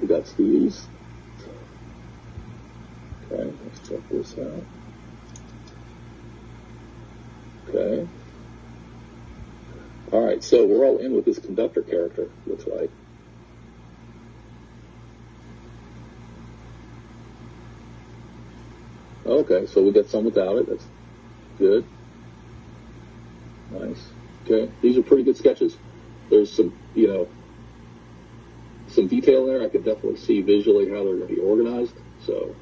We got Stevie's. Okay, let's check this out. Okay. All right, so we're all in with this conductor character, looks like. Okay, so we got some without it. That's good. Nice. Okay, these are pretty good sketches. There's some, some detail there. I can definitely see visually how they're going to be organized. So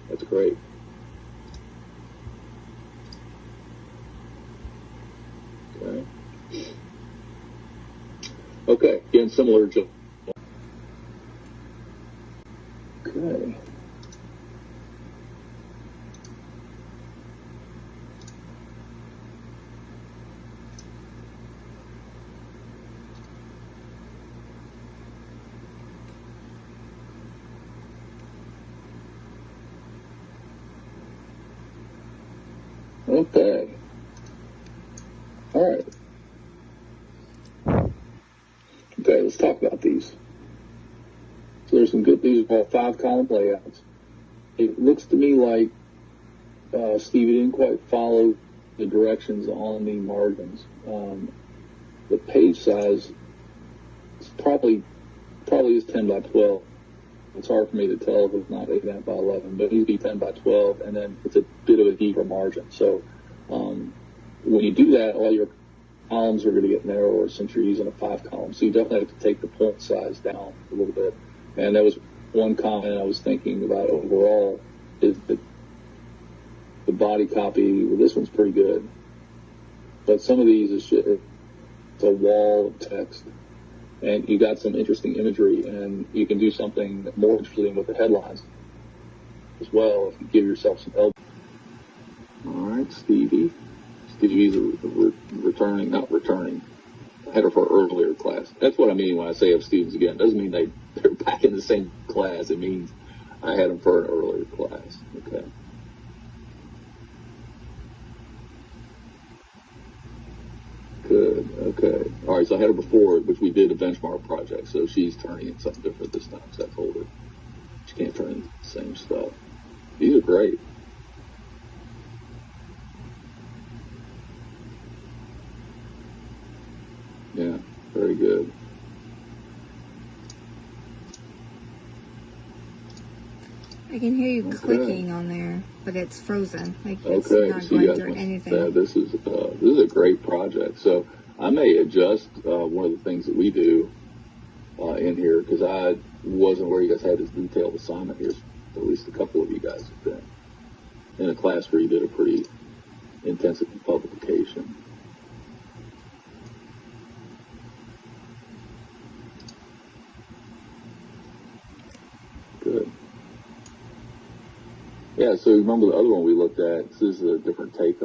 that's great. Okay. Okay, again, similar to. Okay. Okay. All right. Okay, let's talk about these. So there's some good, these are all 5-column layouts. It looks to me like Stevie didn't quite follow the directions on the margins. The page size is probably is 10 by 12. It's hard for me to tell if it's not 8 by 11, but it needs to be 10 by 12, and then it's a bit of a deeper margin. So when you do that, all your columns are going to get narrower since you're using a 5-column. So you definitely have to take the point size down a little bit. And that was one comment I was thinking about overall, is that the body copy, well, this one's pretty good. But some of these it's a wall of text. And you got some interesting imagery, and you can do something more interesting with the headlines as well if you give yourself some help. All right, Stevie. Stevie's returning, not returning. I had her for earlier class. That's what I mean when I say of students again. It doesn't mean they're back in the same class. It means I had them for an earlier class. Okay. Good. Okay. All right. So I had her before, which we did a benchmark project. So she's turning in something different this time. So I told her she can't turn in the same stuff. These are great. Yeah. Very good. I can hear you clicking on there, but it's frozen. Like it's Okay, not so going you guys through anything. this is a great project. So I may adjust one of the things that we do in here, because I wasn't aware you guys had this detailed assignment here. At least a couple of you guys have been in a class where you did a pretty intensive publication. Good. Yeah, so remember the other one we looked at, this is a different take on